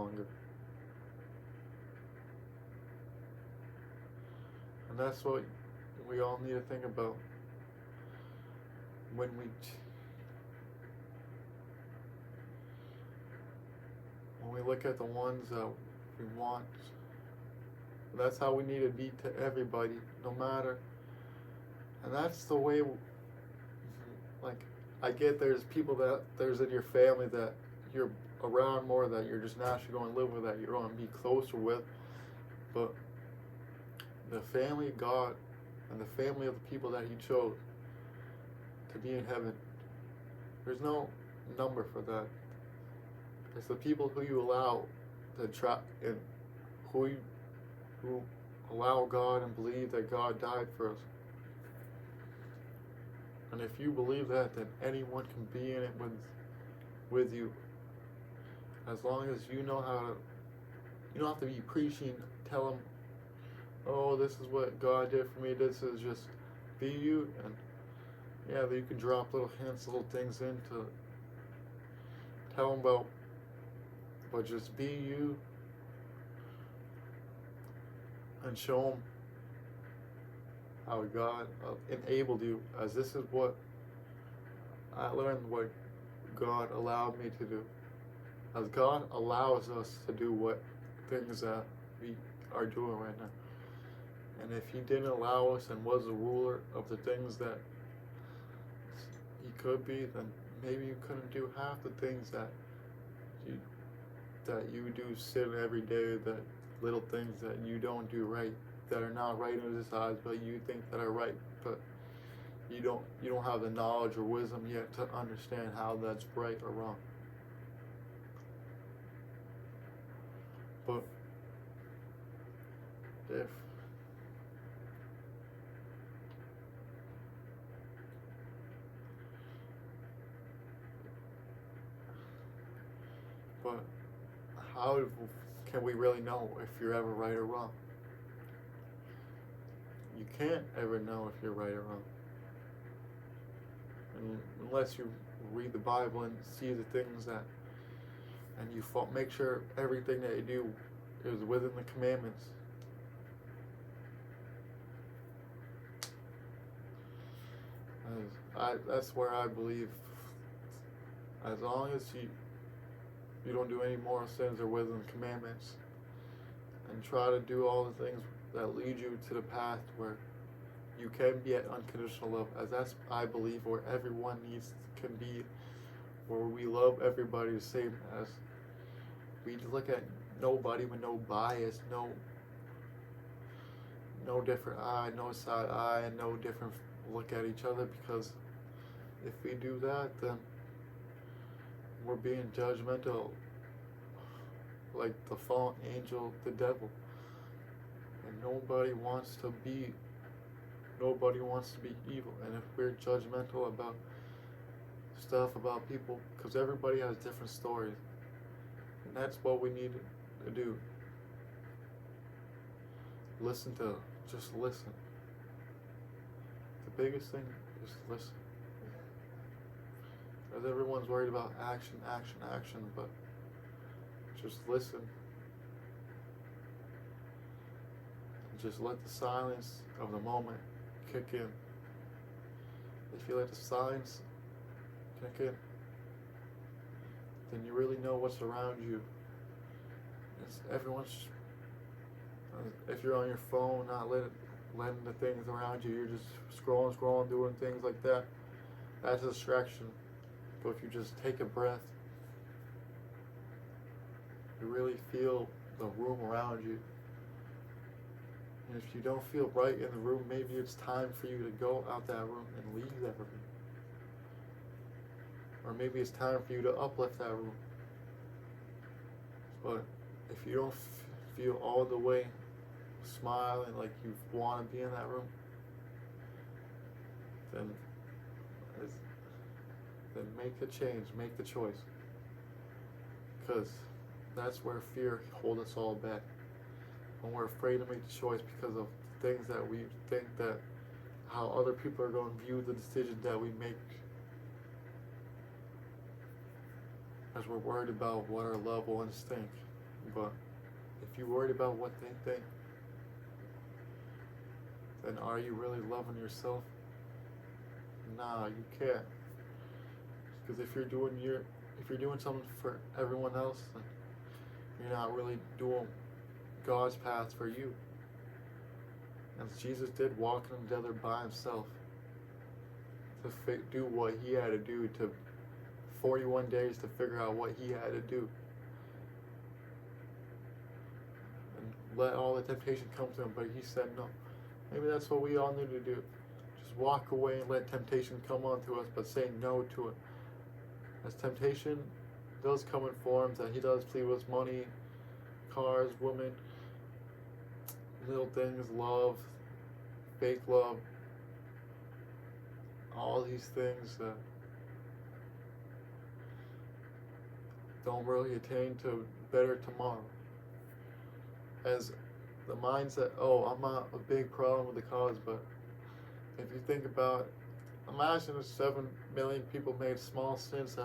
longer. And that's what we all need to think about when we look at the ones that we want. That's how we need to be to everybody, no matter. And that's the way, like, I get there's people that there's in your family that you're around more, that you're just naturally going to live with, that you're going to be closer with. But the family of God and the family of the people that you chose to be in heaven, there's no number for that. It's the people who you allow to try and who allow God and believe that God died for us. And if you believe that, then anyone can be in it with you. As long as you know how to, you don't have to be preaching, tell them, oh, this is what God did for me, this is just be you. And yeah, you can drop little hints, little things in to tell them about, but just be you and show them how God enabled you, as this is what I learned, what God allowed me to do. As God allows us to do what things that we are doing right now. And if He didn't allow us and was the ruler of the things that He could be, then maybe you couldn't do half the things that you do sin every day, that little things that you don't do right, that are not right in His eyes, but you think that are right, but you don't have the knowledge or wisdom yet to understand how that's right or wrong. But how can we really know if you're ever right or wrong? You can't ever know if you're right or wrong. And unless you read the Bible and see the things that, and you make sure everything that you do is within the commandments. That's where I believe, as long as you don't do any moral sins or within the commandments, and try to do all the things that lead you to the path where you can be at unconditional love, as that's, I believe, where everyone can be, where we love everybody the same, as we look at nobody with no bias, no different eye, no side eye, and no different look at each other, because if we do that, then we're being judgmental, like the fallen angel, the devil. And nobody wants to be evil. And if we're judgmental about stuff, about people, because everybody has different stories, and that's what we need to do. Just listen. The biggest thing is listen. Because everyone's worried about action, but just listen. And just let the silence of the moment kick in. If you let the silence kick in, then you really know what's around you. If you're on your phone, not letting the things around you, you're just scrolling, doing things like that, that's a distraction. But if you just take a breath, you really feel the room around you. And if you don't feel right in the room, maybe it's time for you to go out that room and leave that room. Or maybe it's time for you to uplift that room. But if you don't feel all the way smiling like you want to be in that room, then make the change, make the choice. Because that's where fear holds us all back. When we're afraid to make the choice because of things that we think that how other people are going to view the decisions that we make. Because we're worried about what our loved ones think. But if you're worried about what they think, then are you really loving yourself? Nah, you can't. Because if you're doing something for everyone else, then you're not really doing God's path for you. As Jesus did, walking together by himself to do what he had to do, to 41 days to figure out what he had to do. And let all the temptation come to him, but he said no. Maybe that's what we all need to do. Just walk away and let temptation come onto us, but say no to it. As temptation does come in forms that he does plead with money, cars, women, little things, love, fake love, all these things that don't really attain to better tomorrow. As the mindset, oh, I'm not a big problem with the cause, but if you think about it, imagine if 7 million people made small sins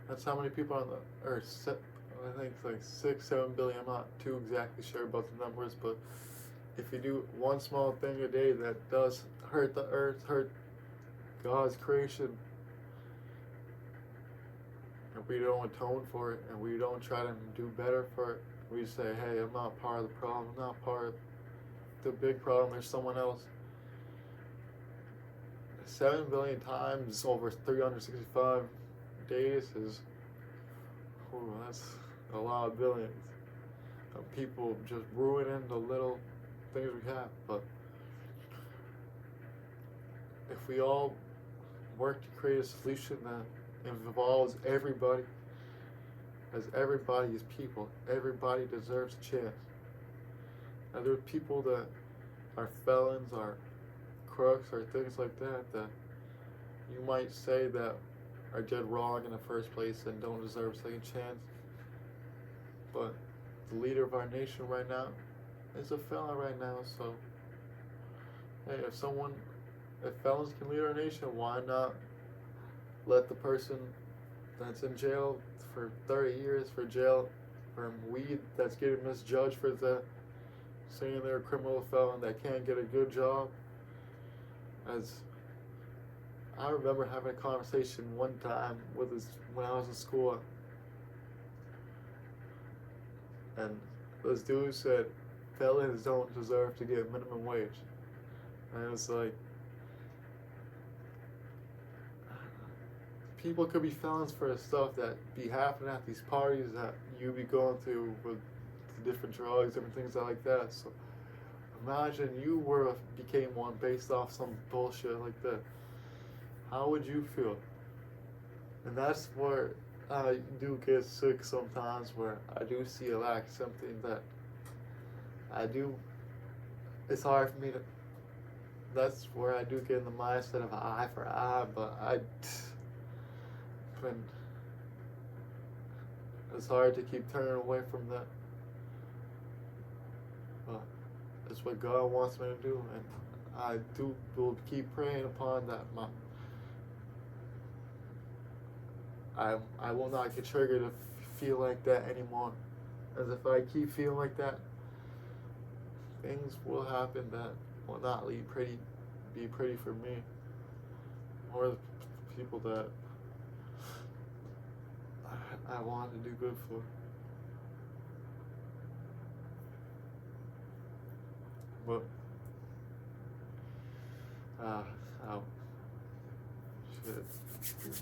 that's how many people on the earth, I think it's like 6-7 billion, I'm not too exactly sure about the numbers, but if you do one small thing a day that does hurt the earth, hurt God's creation, and we don't atone for it, and we don't try to do better for it, we say, hey, I'm not part of the problem, I'm not part of the big problem, there's someone else. 7 billion times over 365 days is, that's a lot of billions of people just ruining the little things we have. But if we all work to create a solution that involves everybody, as everybody is people, everybody deserves a chance. Now there are people that are felons, are crooks, or things like that you might say that are dead wrong in the first place and don't deserve a second chance. But the leader of our nation right now is a felon right now, so hey, if felons can lead our nation, why not let the person that's in jail for 30 years for weed, that's getting misjudged for that, saying they're a criminal felon that can't get a good job? As I remember having a conversation one time when I was in school, and this dude said felons don't deserve to get minimum wage. And it's like, people could be felons for the stuff that be happening at these parties that you be going to with different drugs, different things like that. So imagine you became one based off some bullshit like that. How would you feel? And that's where I do get sick sometimes, where I do see a lack of something that it's hard for me to, that's where I do get in the mindset of eye for eye, but it's hard to keep turning away from that. But it's what God wants me to do, and I will keep praying upon that. I will not get triggered to feel like that anymore. As if I keep feeling like that, things will happen that will not be pretty for me or the people that I want to do good for. But oh shit.